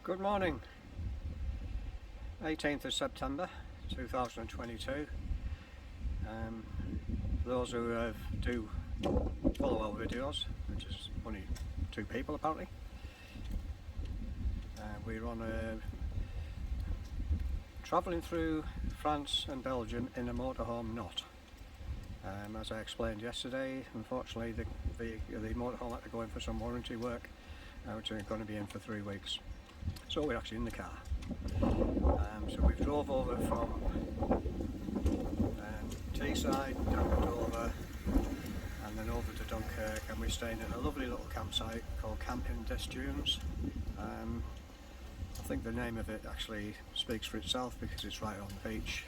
Good morning, 18th of September 2022. For those who do follow our videos, which is only 2 people apparently, we're on travelling through France and Belgium in a motorhome not. As I explained yesterday, unfortunately the motorhome had to go in for some warranty work, which is going to be in for 3 weeks. So we're actually in the car. So we drove over from Teesside down to Dover and then over to Dunkirk, and we're staying at a lovely little campsite called Camping des Dunes. I think the name of it actually speaks for itself because it's right on the beach,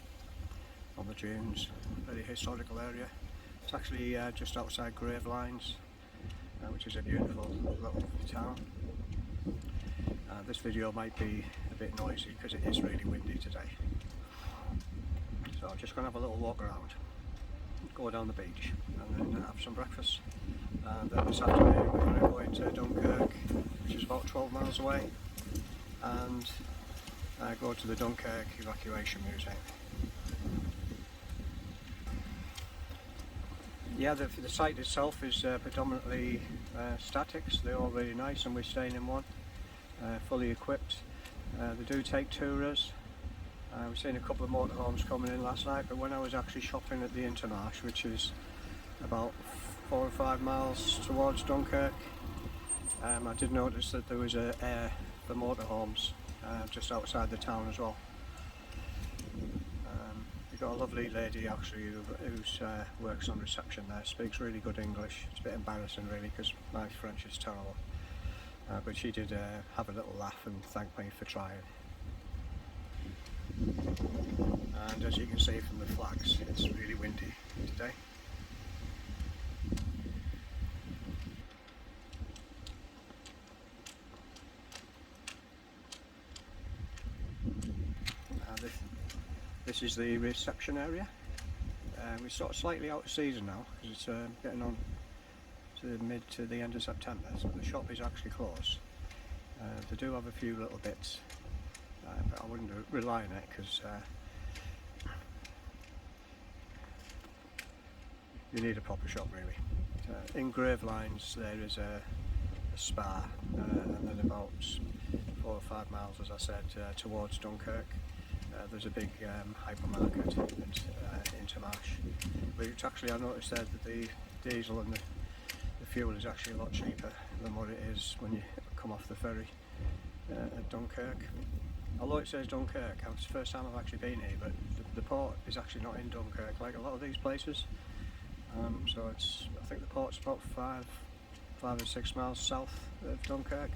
on the dunes, very historical area. It's actually just outside Gravelines, which is a beautiful little town. This video might be a bit noisy because it is really windy today. So I'm just going to have a little walk around, go down the beach and then have some breakfast. And then this afternoon we're going to go into Dunkirk, which is about 12 miles away, and go to the Dunkirk Evacuation Museum. Yeah, the site itself is predominantly statics. They're all really nice and we're staying in one. Fully equipped. They do take tourers. We've seen a couple of motorhomes coming in last night, but when I was actually shopping at the Intermarché, which is about 4 or 5 miles towards Dunkirk, I did notice that there was a air for motorhomes just outside the town as well. We've got a lovely lady actually who works on reception there, speaks really good English. It's a bit embarrassing really because my French is terrible. But she did have a little laugh and thank me for trying. And as you can see from the flags, it's really windy today. This is the reception area. We're sort of slightly out of season now because it's getting on to mid to the end of September, so the shop is actually closed. They do have a few little bits, but I wouldn't rely on it because you need a proper shop really. In Gravelines there is a spa, and then about 4 or 5 miles, as I said, towards Dunkirk. There's a big hypermarket at Intermarché, which actually I noticed there that the diesel and the fuel is actually a lot cheaper than what it is when you come off the ferry at Dunkirk. Although it says Dunkirk, it's the first time I've actually been here, but the port is actually not in Dunkirk like a lot of these places. So I think the port's about 5 or 6 miles south of Dunkirk.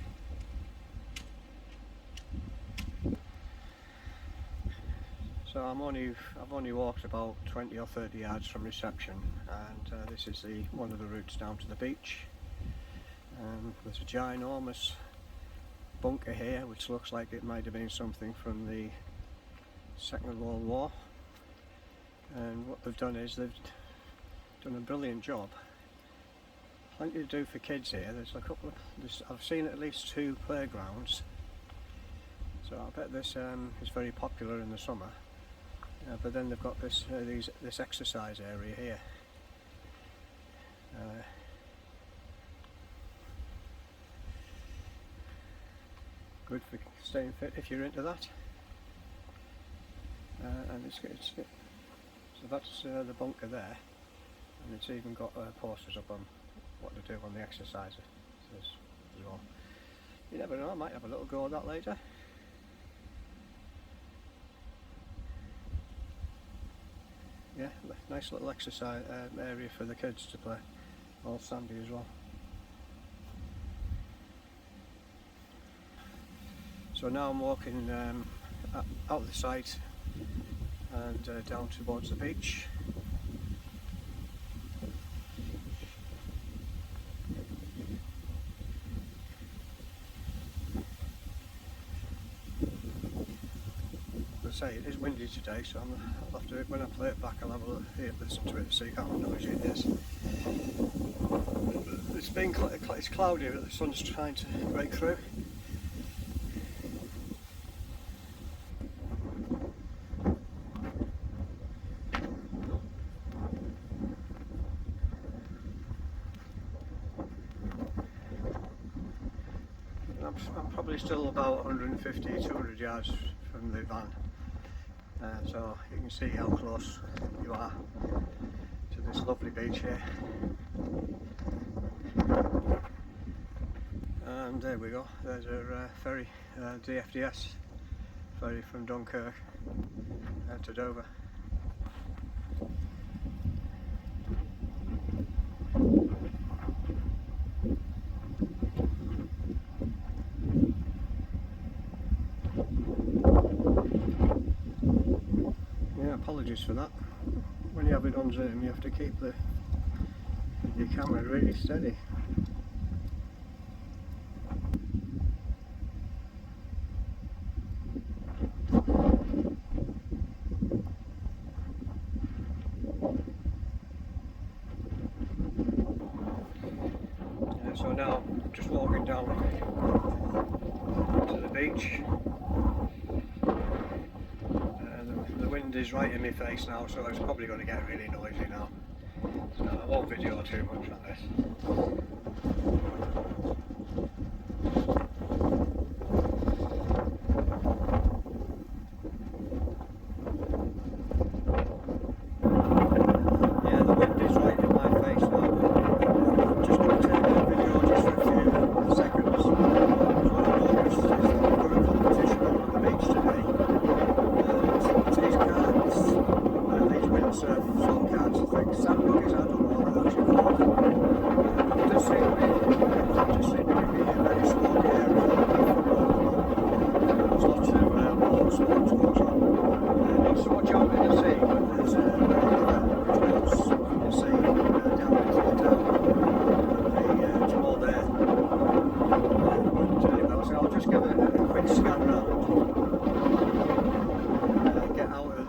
So I've only walked about 20 or 30 yards from reception, and this is one of the routes down to the beach. There's a ginormous bunker here which looks like it might have been something from the Second World War, and what they've done is they've done a brilliant job. Plenty to do for kids here. There's a couple of, I've seen at least 2 playgrounds, so I bet this is very popular in the summer. But then they've got this exercise area here. Good for staying fit if you're into that. And so that's the bunker there, and it's even got posters up on what to do on the exerciser as well. You never know, I might have a little go at that later. Yeah, nice little exercise area for the kids to play, all sandy as well. So now I'm walking out of the site and down towards the beach. Say it is windy today, so I'll have to, when I play it back, I'll have a listen to it so you can't how noisy it is. It's cloudy, but the sun's trying to break through. I'm probably still about 150, 200 yards from the van, so you can see how close you are to this lovely beach here. And there we go, there's our ferry, DFDS ferry from Dunkirk to Dover. Yeah, apologies for that. When you have it on zoom, you have to keep your camera really steady. So now, just walking down to the beach. The wind is right in my face now, so it's probably going to get really noisy now. So I won't video too much on this.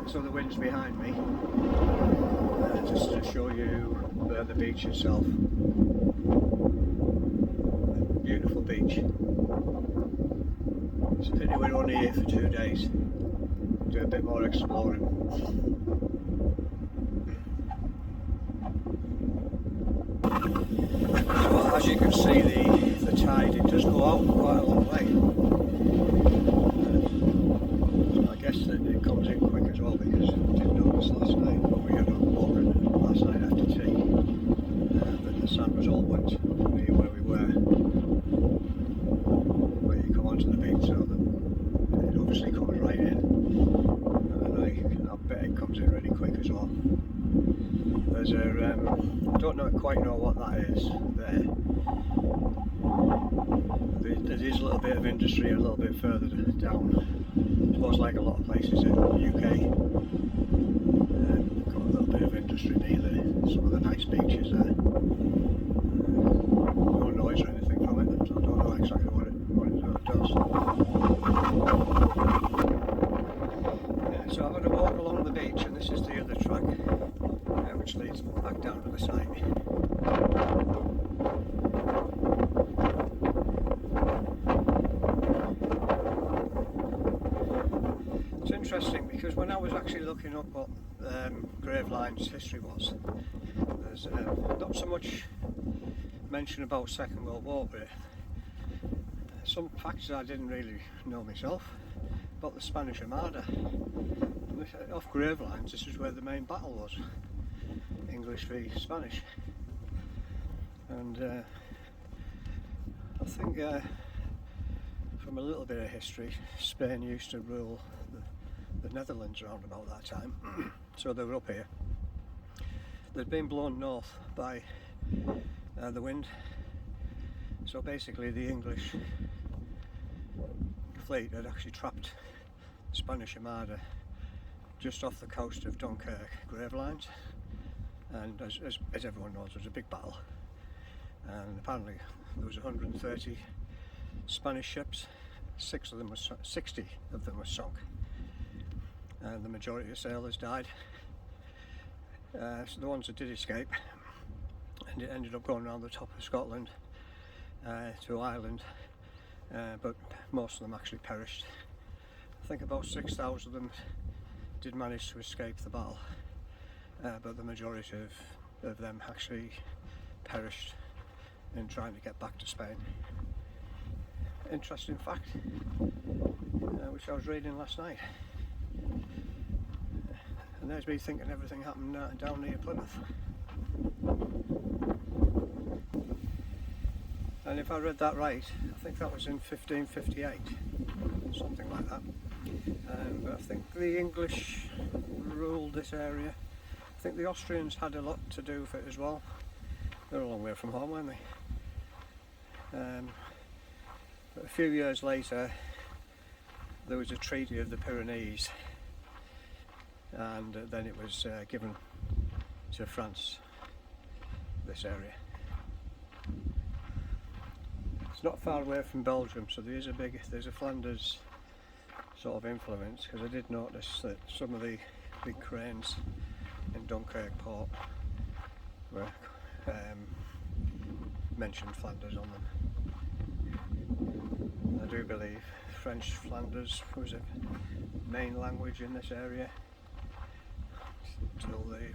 So the wind's behind me, just to show you the beach itself. Beautiful beach. It's a pity we're only here for 2 days. Do a bit more exploring. So as you can see, the tide, it does go out quite a long way. I guess that it comes in quick as well, because I didn't notice last night when we had a walk last night after tea that the sand was all wet near where we were, where you come onto the beach, so that it obviously comes right in, and I bet it comes in really quick as well. There's a, I don't quite know what that is there. There is a little bit of industry a little bit further down. I suppose like a lot of places in the UK, got a little bit of industry near some of the nice beaches there. No noise or anything from it, so I don't know exactly what it does. Yeah, so I'm going to walk along the beach, and this is the other track, which leads back down to the site. Interesting, because when I was actually looking up what Gravelines history was, there's not so much mention about Second World War, but some facts I didn't really know myself about the Spanish Armada. Off Gravelines, this is where the main battle was, English v Spanish, and I think from a little bit of history, Spain used to rule the Netherlands around about that time, so they were up here. They'd been blown north by the wind, so basically the English fleet had actually trapped the Spanish Armada just off the coast of Dunkirk, Gravelines, and as everyone knows, it was a big battle, and apparently there was 130 Spanish ships, 60 of them were sunk, and the majority of sailors died. So the ones that did escape, and it ended up going around the top of Scotland to Ireland, but most of them actually perished. I think about 6,000 of them did manage to escape the battle, but the majority of them actually perished in trying to get back to Spain. interesting fact which I was reading last night. And there's me thinking everything happened down near Plymouth. And if I read that right, I think that was in 1558, something like that. But I think the English ruled this area. I think the Austrians had a lot to do with it as well. They're a long way from home, weren't they? But a few years later, there was a Treaty of the Pyrenees, and then it was given to France, this area. It's not far away from Belgium, so there's a Flanders sort of influence, because I did notice that some of the big cranes in Dunkirk port were mentioned Flanders on them. I do believe French Flanders was a main language in this area till the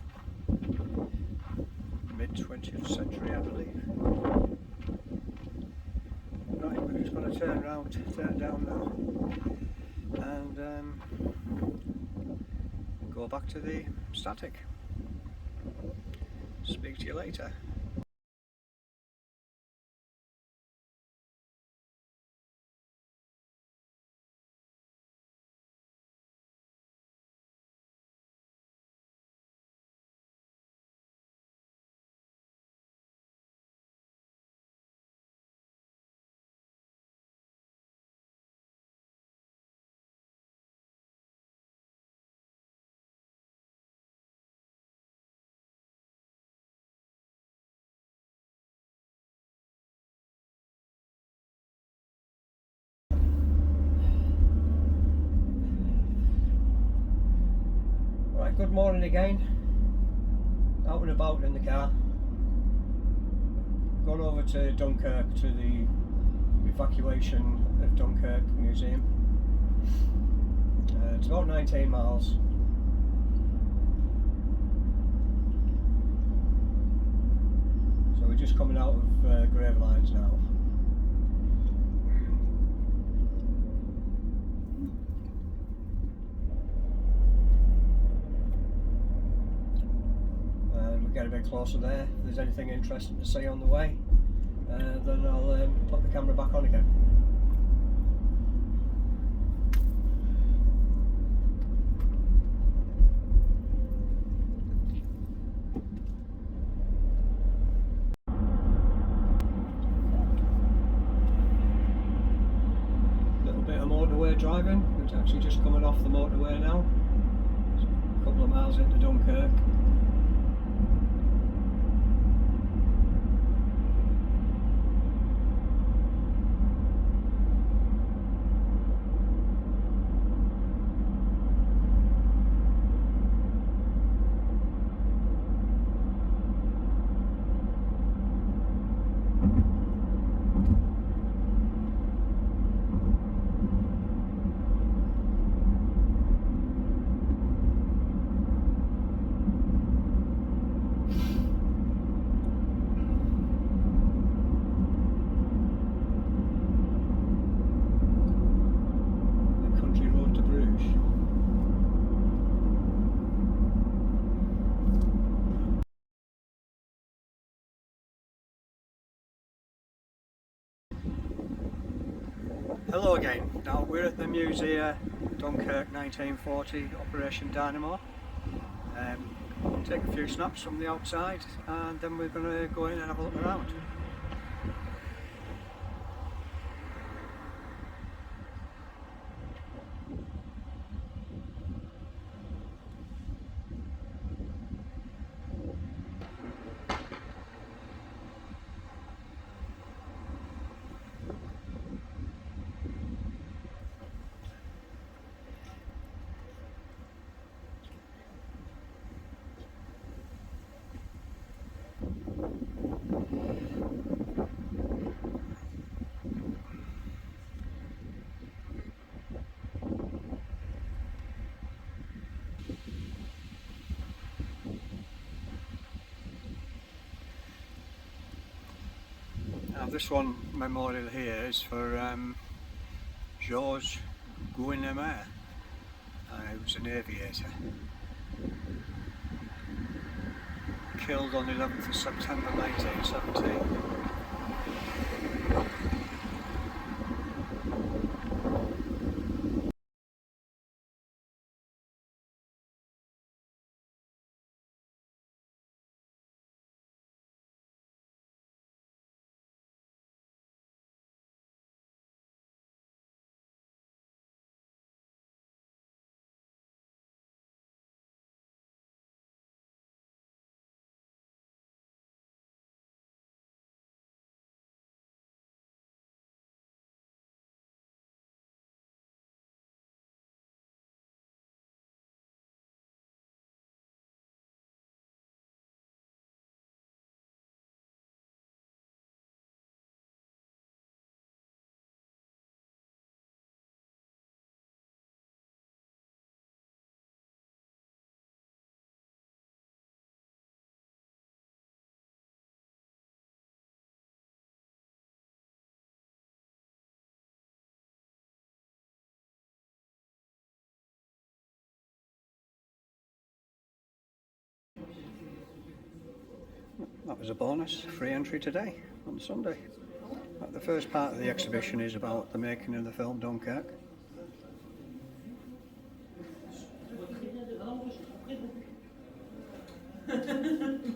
mid-20th century, I believe. Right, we're just going to turn down now and go back to the static. Speak to you later. Right, good morning again. Out and about in the car. Gone over to Dunkirk, to the evacuation of Dunkirk Museum. It's about 19 miles. So we're just coming out of Gravelines now. Get a bit closer there. If there's anything interesting to see on the way, then I'll put the camera back on again. Little bit of motorway driving. It's actually just coming off the motorway now. It's a couple of miles into Dunkirk. Hello again. Now we're at the museum, Dunkirk 1940, Operation Dynamo. Take a few snaps from the outside and then we're going to go in and have a look around. Now this one memorial here is for Georges Guynemer, who was an aviator. Killed on 11th of September 1917. That was a bonus, free entry today, on Sunday. The first part of the exhibition is about the making of the film Dunkirk. And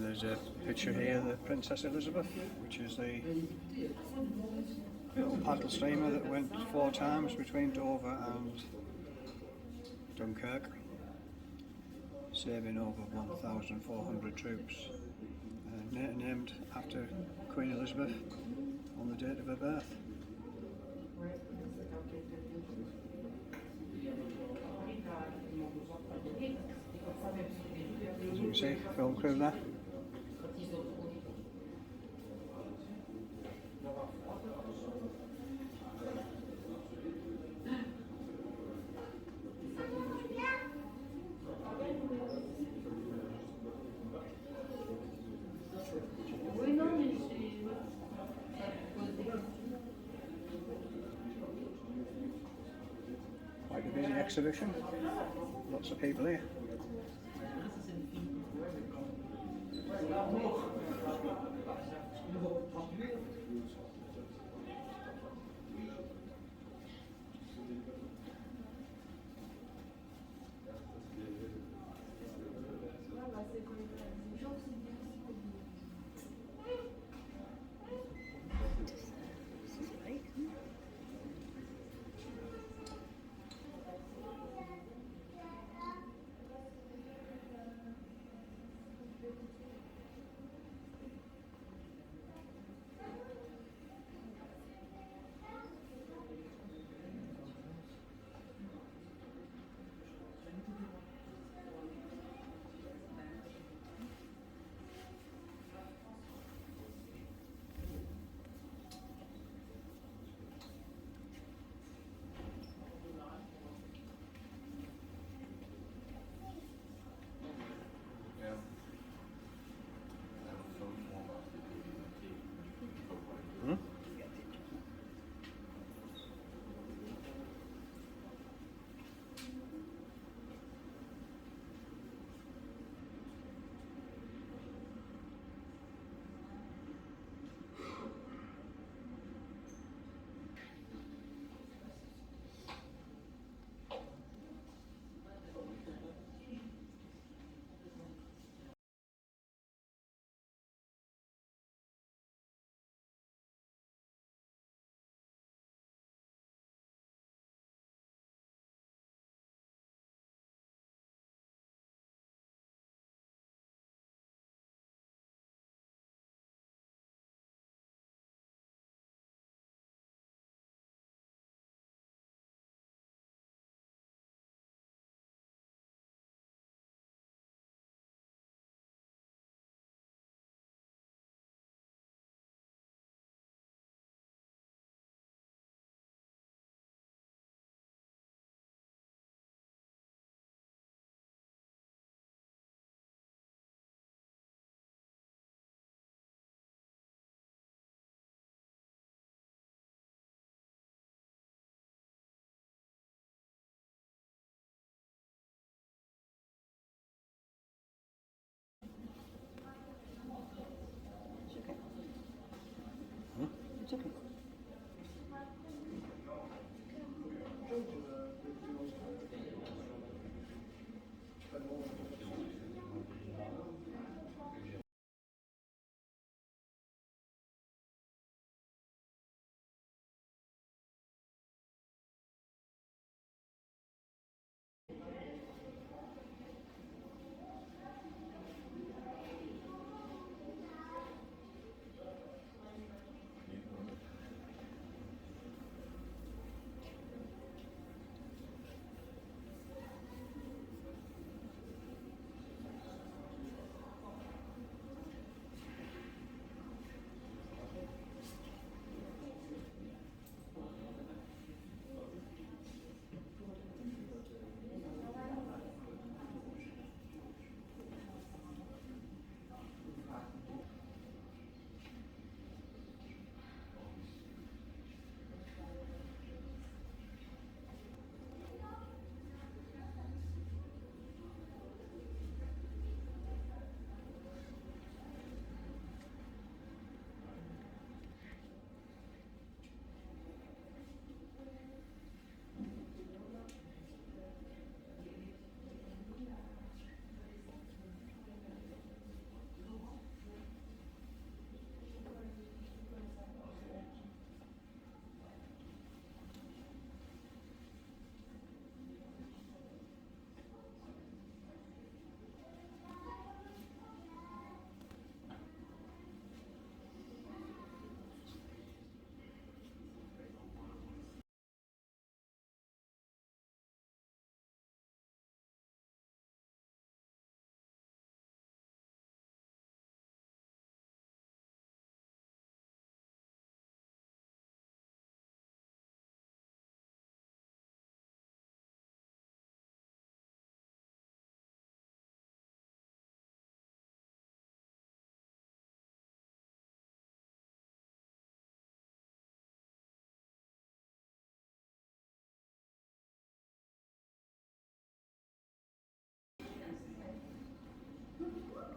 there's a picture here of the Princess Elizabeth, which is the little paddle steamer that went 4 times between Dover and Dunkirk, saving over 1,400 troops, named after Queen Elizabeth on the date of her birth. As you can see, film crew there. Quite a busy exhibition, lots of people here.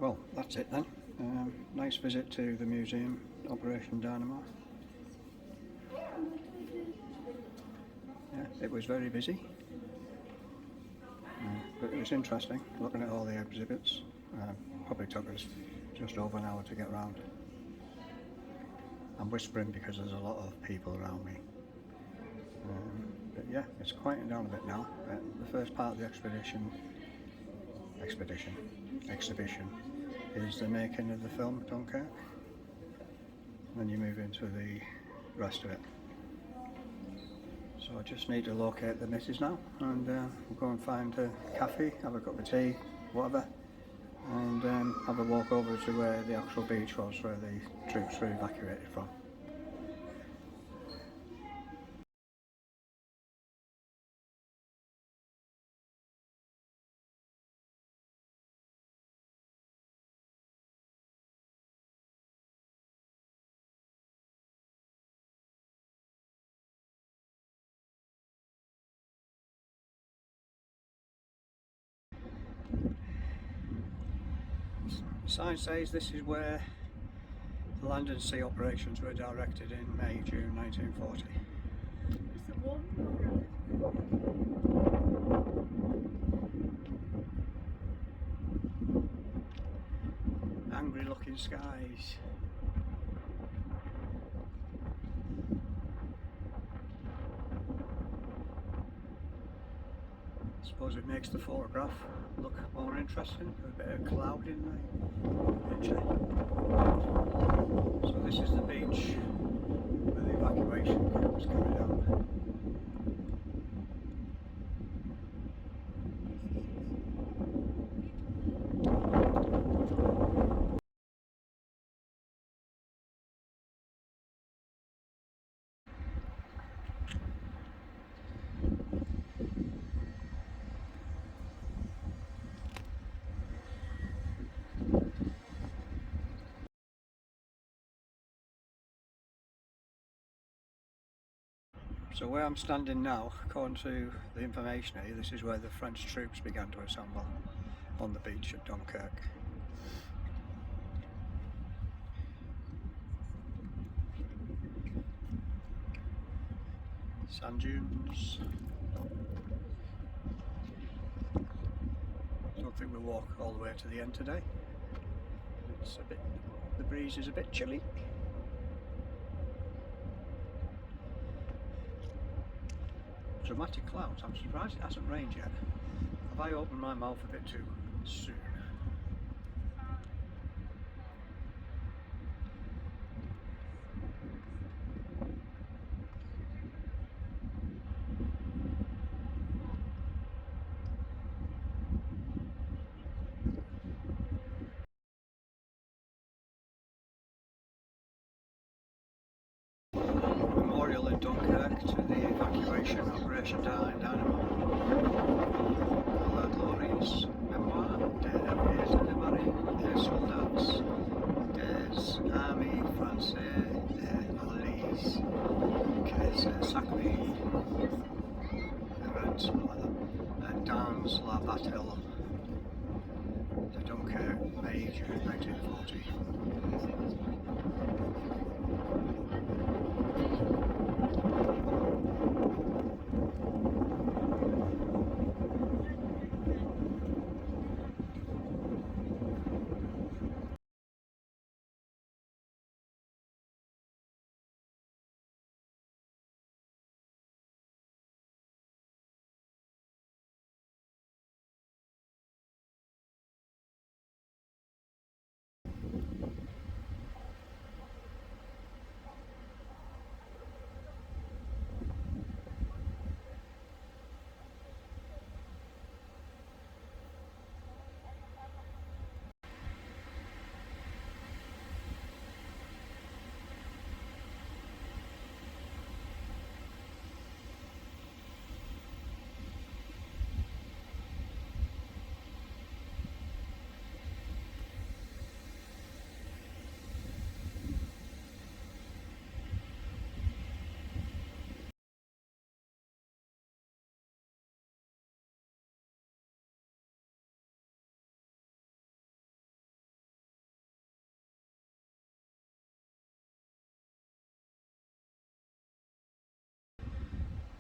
well, that's it then. Nice visit to the museum, Operation Dynamo. Yeah, it was very busy, but it was interesting looking at all the exhibits. Probably took us just over an hour to get around. I'm whispering because there's a lot of people around me. But yeah, it's quieting down a bit now. The first part of the exhibition is the making of the film Dunkirk. Then you move into the rest of it. So I just need to locate the missus now, and we'll go and find a cafe, have a cup of tea, whatever, and have a walk over to where the actual beach was, where the troops were evacuated from. The sign says this is where the land and sea operations were directed in May, June 1940. Angry looking skies. I suppose it makes the photograph look more interesting, a bit of cloud in the picture. So this is the beach where the evacuation was carried out. So where I'm standing now, according to the information here, this is where the French troops began to assemble on the beach at Dunkirk. Sand dunes. Don't think we'll walk all the way to the end today. It's a bit, the breeze is a bit chilly. Dramatic clouds. I'm surprised it hasn't rained yet. Have I opened my mouth a bit too soon? Memorial in Dunkirk to the evacuation Operation Dynamo. La glorieuse mémoire des démarrés des soldats des armées françaises et alliées qui se sacrifient dans la bataille de Dunkerque, May, June 1940.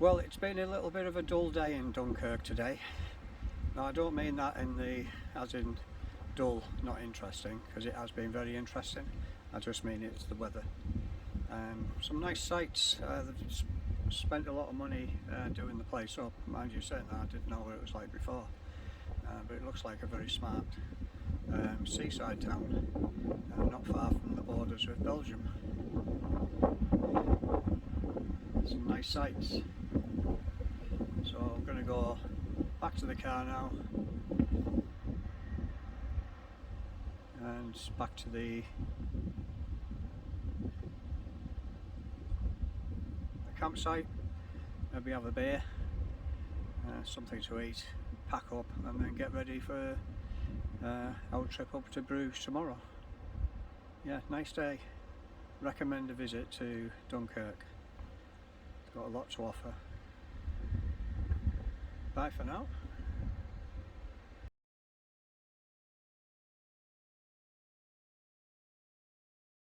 Well, it's been a little bit of a dull day in Dunkirk today. Now, I don't mean that as in dull, not interesting, because it has been very interesting. I just mean it's the weather. Some nice sights. They've spent a lot of money doing the place up. Mind you, saying that, I didn't know what it was like before, but it looks like a very smart seaside town, not far from the borders with Belgium. Some nice sights. So I'm going to go back to the car now and back to the campsite, maybe have a beer, something to eat, pack up and then get ready for our trip up to Bruges tomorrow. Yeah, nice day. Recommend a visit to Dunkirk. It's got a lot to offer. Bye for now.